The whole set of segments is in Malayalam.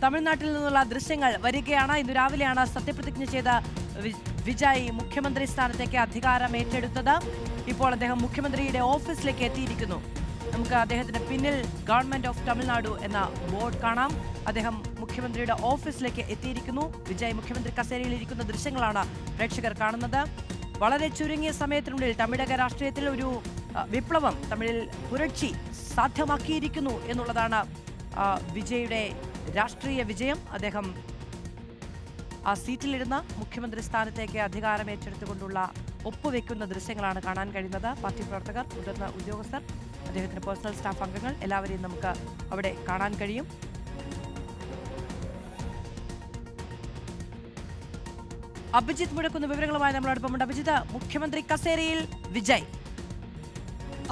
തമിഴ്നാട്ടിൽ നിന്നുള്ള ദൃശ്യങ്ങൾ വരികയാണ്. ഇന്ന് രാവിലെയാണ് സത്യപ്രതിജ്ഞ ചെയ്ത വിജയ് മുഖ്യമന്ത്രി സ്ഥാനത്തേക്ക് അധികാരം ഏറ്റെടുത്തത്. ഇപ്പോൾ അദ്ദേഹം മുഖ്യമന്ത്രിയുടെ ഓഫീസിലേക്ക് എത്തിയിരിക്കുന്നു. നമുക്ക് അദ്ദേഹത്തിന്റെ പിന്നിൽ ഗവൺമെന്റ് ഓഫ് തമിഴ്നാടു എന്ന ബോർഡ് കാണാം. അദ്ദേഹം മുഖ്യമന്ത്രിയുടെ ഓഫീസിലേക്ക് എത്തിയിരിക്കുന്നു. വിജയ് മുഖ്യമന്ത്രി കസേരയിൽ ഇരിക്കുന്ന ദൃശ്യങ്ങളാണ് പ്രേക്ഷകർ കാണുന്നത്. വളരെ ചുരുങ്ങിയ സമയത്തിനുള്ളിൽ തമിഴക രാഷ്ട്രീയത്തിൽ ഒരു വിപ്ലവം, തമിഴിൽ പുരട്ചി സാധ്യമാക്കിയിരിക്കുന്നു എന്നുള്ളതാണ് വിജയുടെ രാഷ്ട്രീയ വിജയം. അദ്ദേഹം ആ സീറ്റിലിരുന്ന മുഖ്യമന്ത്രി സ്ഥാനത്തേക്ക് അധികാരം ഏറ്റെടുത്തുകൊണ്ടുള്ള ഒപ്പുവെക്കുന്ന ദൃശ്യങ്ങളാണ് കാണാൻ കഴിയുന്നത്. പാർട്ടി പ്രവർത്തകർ, മുതിർന്ന ഉദ്യോഗസ്ഥർ, അദ്ദേഹത്തിന്റെ പേഴ്സണൽ സ്റ്റാഫ് അംഗങ്ങൾ എല്ലാവരെയും നമുക്ക് അവിടെ കാണാൻ കഴിയും. അഭിജിത്ത് മുഴക്കുന്ന വിവരങ്ങളുമായി നമ്മളോടൊപ്പമുണ്ട്. അഭിജിത്ത്, മുഖ്യമന്ത്രി കസേരയിൽ വിജയ്.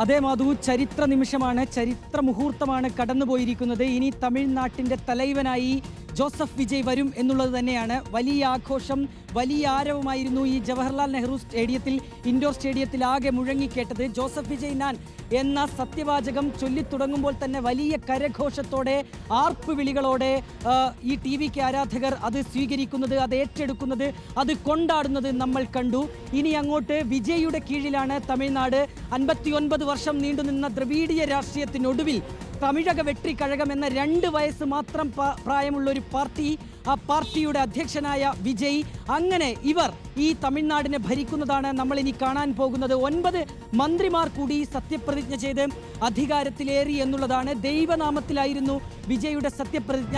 അതേ മാധു, ചരിത്ര നിമിഷമാണ്, ചരിത്ര മുഹൂർത്തമാണ് കടന്നുപോയിരിക്കുന്നത്. ഇനി തമിഴ്നാട്ടിൻ്റെ തലൈവനായി ജോസഫ് വിജയ് വരും എന്നുള്ളത് തന്നെയാണ്. വലിയ ആഘോഷം, വലിയ ആരവമായിരുന്നു ഈ ജവഹർലാൽ നെഹ്റു സ്റ്റേഡിയത്തിൽ, ഇൻഡോർ സ്റ്റേഡിയത്തിൽ ആകെ മുഴങ്ങിക്കേട്ടത്. ജോസഫ് വിജയ് ഞാൻ എന്ന സത്യവാചകം ചൊല്ലിത്തുടങ്ങുമ്പോൾ തന്നെ വലിയ കരഘോഷത്തോടെ, ആർപ്പ് വിളികളോടെ ഈ ടി.വി.കെ ആരാധകർ അത് സ്വീകരിക്കുന്നത്, അത് ഏറ്റെടുക്കുന്നത്, അത് കൊണ്ടാടുന്നത് നമ്മൾ കണ്ടു. ഇനി അങ്ങോട്ട് വിജയുടെ കീഴിലാണ് തമിഴ്നാട്. 59 വർഷം നീണ്ടുനിന്ന ദ്രവീഡിയ രാഷ്ട്രീയത്തിനൊടുവിൽ തമിഴക വെട്രിക്കഴകം എന്ന 2 വയസ്സ് മാത്രം പ്രായമുള്ള ഒരു പാർട്ടി, ആ പാർട്ടിയുടെ അധ്യക്ഷനായ വിജയ്, അങ്ങനെ ഇവർ ഈ തമിഴ്നാടിനെ ഭരിക്കുന്നതാണ് നമ്മൾ ഇനി കാണാൻ പോകുന്നത്. 9 മന്ത്രിമാർ കൂടി സത്യപ്രതിജ്ഞ ചെയ്ത് അധികാരത്തിലേറി എന്നുള്ളതാണ്. ദൈവനാമത്തിലായിരുന്നു വിജയുടെ സത്യപ്രതിജ്ഞ.